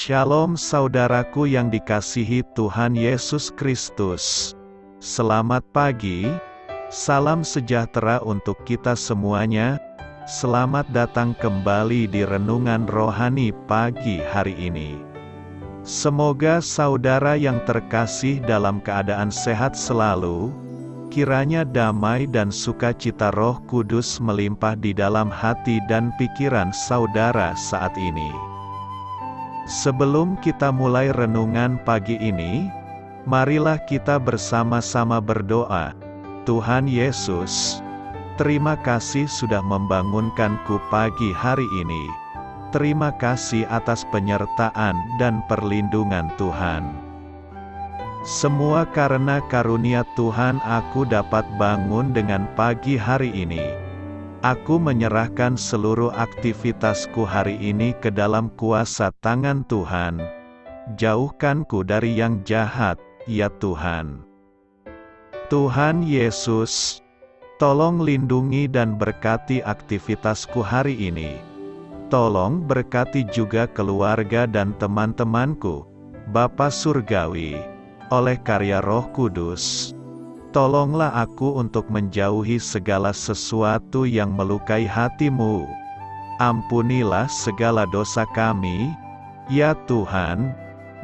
Shalom saudaraku yang dikasihi Tuhan Yesus Kristus. Selamat pagi, salam sejahtera untuk kita semuanya. Selamat datang kembali di Renungan Rohani pagi hari ini. Semoga saudara yang terkasih dalam keadaan sehat selalu. Kiranya damai dan sukacita Roh Kudus melimpah di dalam hati dan pikiran saudara saat ini. Sebelum kita mulai renungan pagi ini, marilah kita bersama-sama berdoa. Tuhan Yesus, terima kasih sudah membangunkanku pagi hari ini. Terima kasih atas penyertaan dan perlindungan Tuhan. Semua karena karunia Tuhan aku dapat bangun dengan pagi hari ini. Aku menyerahkan seluruh aktivitasku hari ini ke dalam kuasa tangan Tuhan. Jauhkanku dari yang jahat, ya Tuhan. Tuhan Yesus, tolong lindungi dan berkati aktivitasku hari ini. Tolong berkati juga keluarga dan teman-temanku, Bapa Surgawi, oleh karya Roh Kudus. Tolonglah aku untuk menjauhi segala sesuatu yang melukai hati-Mu. Ampunilah segala dosa kami, ya Tuhan.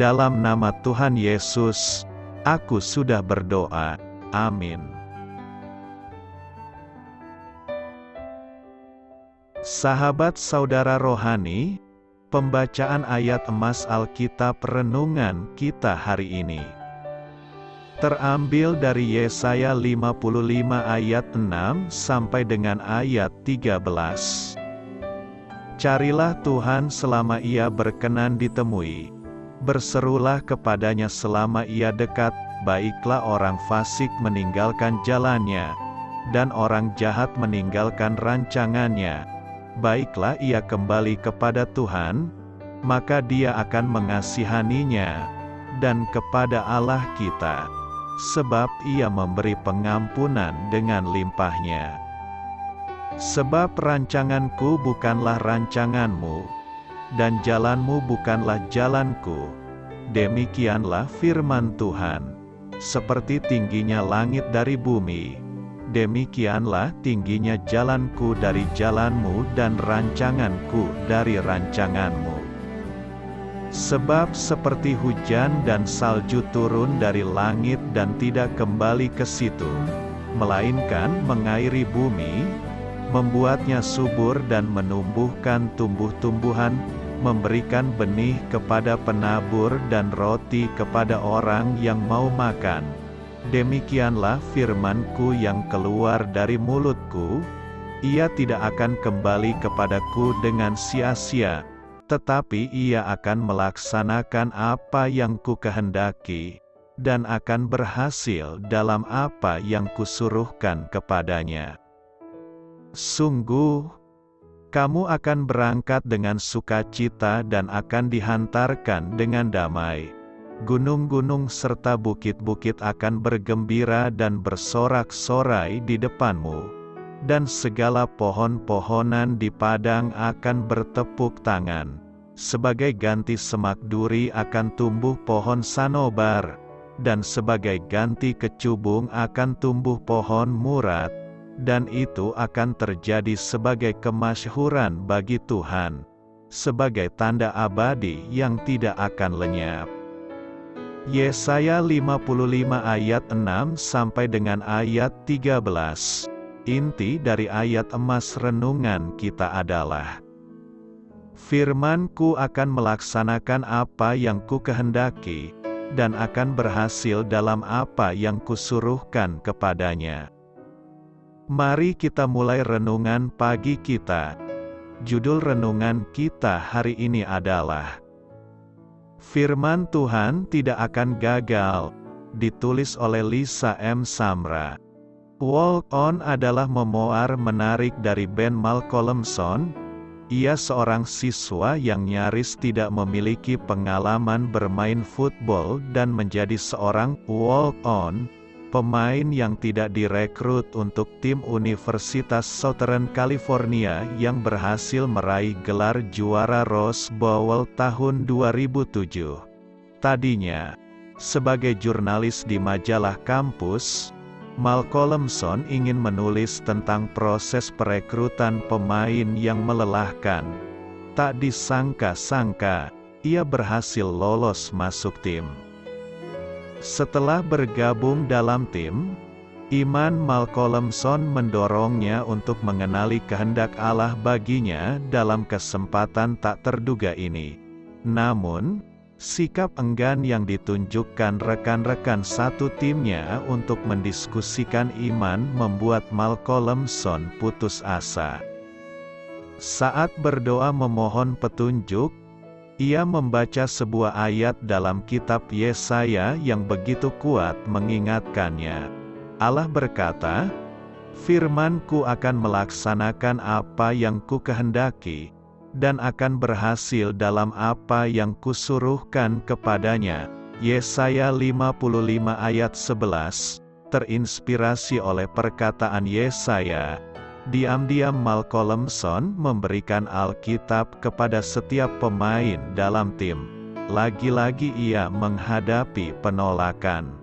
Dalam nama Tuhan Yesus, aku sudah berdoa. Amin. Sahabat saudara rohani, pembacaan ayat emas Alkitab renungan kita hari ini terambil dari Yesaya 55 ayat 6 sampai dengan ayat 13. Carilah Tuhan selama Ia berkenan ditemui. Berserulah kepadanya selama Ia dekat. Baiklah orang fasik meninggalkan jalannya, dan orang jahat meninggalkan rancangannya. Baiklah ia kembali kepada Tuhan, maka Dia akan mengasihaninya, dan kepada Allah kita, sebab Ia memberi pengampunan dengan limpahnya. Sebab rancanganku bukanlah rancanganmu, dan jalanmu bukanlah jalanku. Demikianlah firman Tuhan. Seperti tingginya langit dari bumi, demikianlah tingginya jalanku dari jalanmu dan rancanganku dari rancanganmu. Sebab seperti hujan dan salju turun dari langit dan tidak kembali ke situ, melainkan mengairi bumi, membuatnya subur dan menumbuhkan tumbuh-tumbuhan, memberikan benih kepada penabur dan roti kepada orang yang mau makan. Demikianlah firman-Ku yang keluar dari mulut-Ku, ia tidak akan kembali kepadaku dengan sia-sia, tetapi ia akan melaksanakan apa yang Kukehendaki, dan akan berhasil dalam apa yang Kusuruhkan kepadanya. Sungguh, kamu akan berangkat dengan sukacita dan akan dihantarkan dengan damai. Gunung-gunung serta bukit-bukit akan bergembira dan bersorak-sorai di depanmu, dan segala pohon-pohonan di padang akan bertepuk tangan. Sebagai ganti semak duri akan tumbuh pohon sanobar, dan sebagai ganti kecubung akan tumbuh pohon murat, dan itu akan terjadi sebagai kemasyhuran bagi Tuhan, sebagai tanda abadi yang tidak akan lenyap. Yesaya 55 ayat 6 sampai dengan ayat 13. Inti dari ayat emas renungan kita adalah, firman-Ku akan melaksanakan apa yang Kukehendaki, dan akan berhasil dalam apa yang Kusuruhkan kepadanya. Mari kita mulai renungan pagi kita. Judul renungan kita hari ini adalah Firman Tuhan tidak akan gagal, ditulis oleh Lisa M. Samra. Walk On adalah memoir menarik dari Ben Malcolmson. Ia seorang siswa yang nyaris tidak memiliki pengalaman bermain football dan menjadi seorang walk-on, pemain yang tidak direkrut untuk tim Universitas Southern California yang berhasil meraih gelar juara Rose Bowl tahun 2007. Tadinya, sebagai jurnalis di majalah kampus, Malcolmson ingin menulis tentang proses perekrutan pemain yang melelahkan. Tak disangka-sangka, ia berhasil lolos masuk tim. Setelah bergabung dalam tim, iman Malcolmson mendorongnya untuk mengenali kehendak Allah baginya dalam kesempatan tak terduga ini. Namun, sikap enggan yang ditunjukkan rekan-rekan satu timnya untuk mendiskusikan iman membuat Malcolmson putus asa. Saat berdoa memohon petunjuk, ia membaca sebuah ayat dalam kitab Yesaya yang begitu kuat mengingatkannya. Allah berkata, "Firman-Ku akan melaksanakan apa yang Kukehendaki, dan akan berhasil dalam apa yang Kusuruhkan kepadanya." Yesaya 55 ayat 11, terinspirasi oleh perkataan Yesaya. Diam-diam Malcolmson memberikan Alkitab kepada setiap pemain dalam tim. Lagi-lagi ia menghadapi penolakan.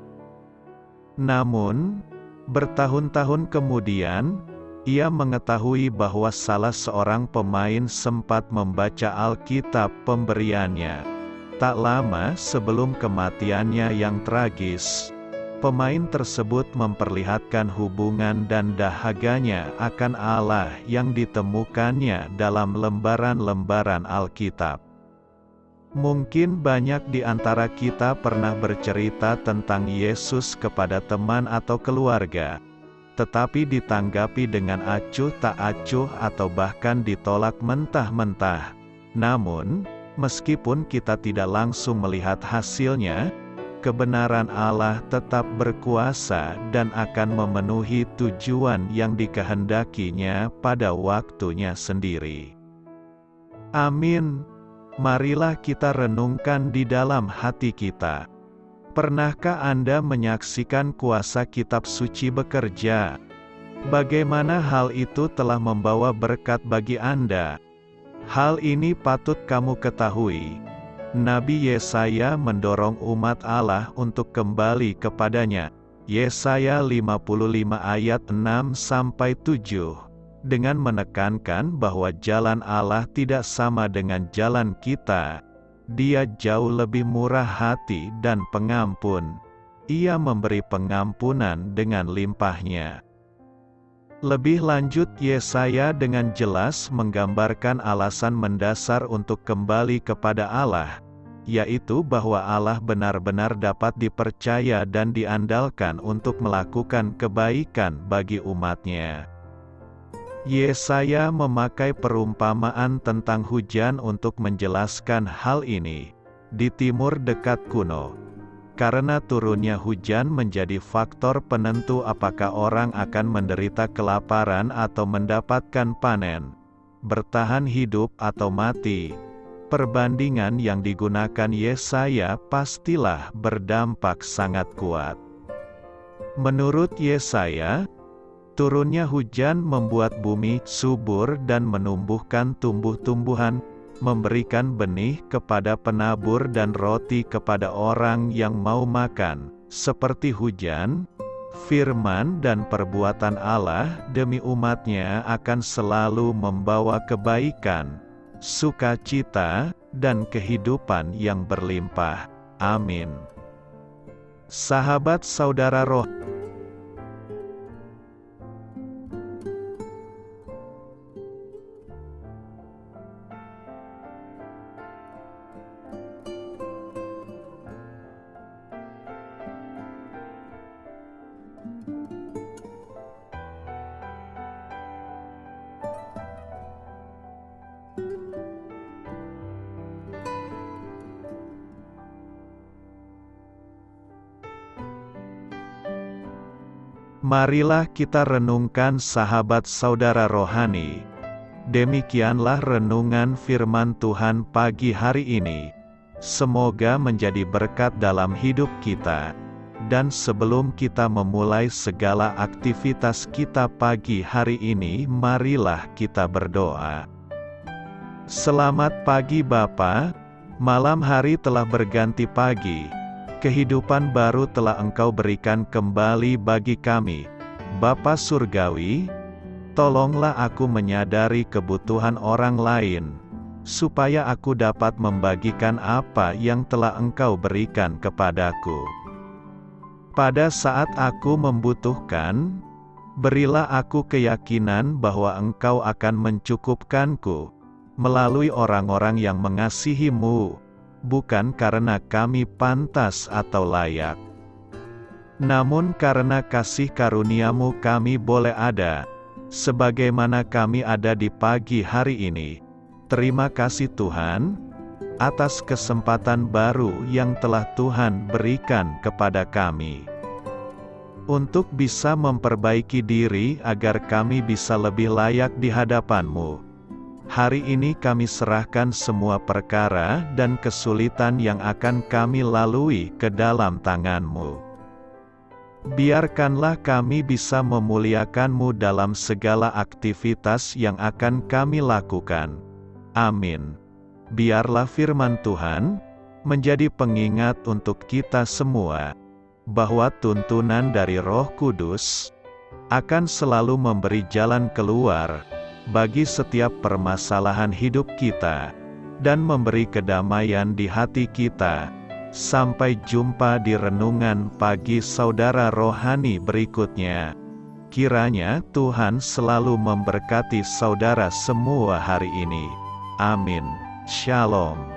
Namun, bertahun-tahun kemudian, ia mengetahui bahwa salah seorang pemain sempat membaca Alkitab pemberiannya. Tak lama sebelum kematiannya yang tragis, pemain tersebut memperlihatkan hubungan dan dahaganya akan Allah yang ditemukannya dalam lembaran-lembaran Alkitab. Mungkin banyak di antara kita pernah bercerita tentang Yesus kepada teman atau keluarga, tetapi ditanggapi dengan acuh tak acuh atau bahkan ditolak mentah-mentah. Namun, meskipun kita tidak langsung melihat hasilnya, kebenaran Allah tetap berkuasa dan akan memenuhi tujuan yang dikehendakinya pada waktunya sendiri. Amin. Marilah kita renungkan di dalam hati kita. Pernahkah Anda menyaksikan kuasa kitab suci bekerja? Bagaimana hal itu telah membawa berkat bagi Anda? Hal ini patut kamu ketahui. Nabi Yesaya mendorong umat Allah untuk kembali kepadanya. Yesaya 55 ayat 6-7, dengan menekankan bahwa jalan Allah tidak sama dengan jalan kita. Dia jauh lebih murah hati dan pengampun. Ia memberi pengampunan dengan limpahnya. Lebih lanjut, Yesaya dengan jelas menggambarkan alasan mendasar untuk kembali kepada Allah, yaitu bahwa Allah benar-benar dapat dipercaya dan diandalkan untuk melakukan kebaikan bagi umatnya. Yesaya memakai perumpamaan tentang hujan untuk menjelaskan hal ini. Di timur dekat kuno, karena turunnya hujan menjadi faktor penentu apakah orang akan menderita kelaparan atau mendapatkan panen, bertahan hidup atau mati. Perbandingan yang digunakan Yesaya pastilah berdampak sangat kuat. Menurut Yesaya, turunnya hujan membuat bumi subur dan menumbuhkan tumbuh-tumbuhan, memberikan benih kepada penabur dan roti kepada orang yang mau makan. Seperti hujan, firman dan perbuatan Allah demi umatnya akan selalu membawa kebaikan, sukacita, dan kehidupan yang berlimpah. Amin. Sahabat saudara roh, marilah kita renungkan sahabat saudara rohani. Demikianlah renungan firman Tuhan pagi hari ini. Semoga menjadi berkat dalam hidup kita. Dan sebelum kita memulai segala aktivitas kita pagi hari ini, marilah kita berdoa. Selamat pagi Bapa, malam hari telah berganti pagi. Kehidupan baru telah Engkau berikan kembali bagi kami. Bapa Surgawi, tolonglah aku menyadari kebutuhan orang lain, supaya aku dapat membagikan apa yang telah Engkau berikan kepadaku. Pada saat aku membutuhkan, berilah aku keyakinan bahwa Engkau akan mencukupkanku, melalui orang-orang yang mengasihi-Mu, bukan karena kami pantas atau layak, namun karena kasih karunia-Mu kami boleh ada, sebagaimana kami ada di pagi hari ini. Terima kasih Tuhan, atas kesempatan baru yang telah Tuhan berikan kepada kami, untuk bisa memperbaiki diri agar kami bisa lebih layak di hadapan-Mu. Hari ini kami serahkan semua perkara dan kesulitan yang akan kami lalui ke dalam tangan-Mu. Biarkanlah kami bisa memuliakan-Mu dalam segala aktivitas yang akan kami lakukan. Amin. Biarlah firman Tuhan menjadi pengingat untuk kita semua, bahwa tuntunan dari Roh Kudus akan selalu memberi jalan keluar bagi setiap permasalahan hidup kita, dan memberi kedamaian di hati kita. Sampai jumpa di renungan pagi saudara rohani berikutnya. Kiranya Tuhan selalu memberkati saudara semua hari ini. Amin. Shalom.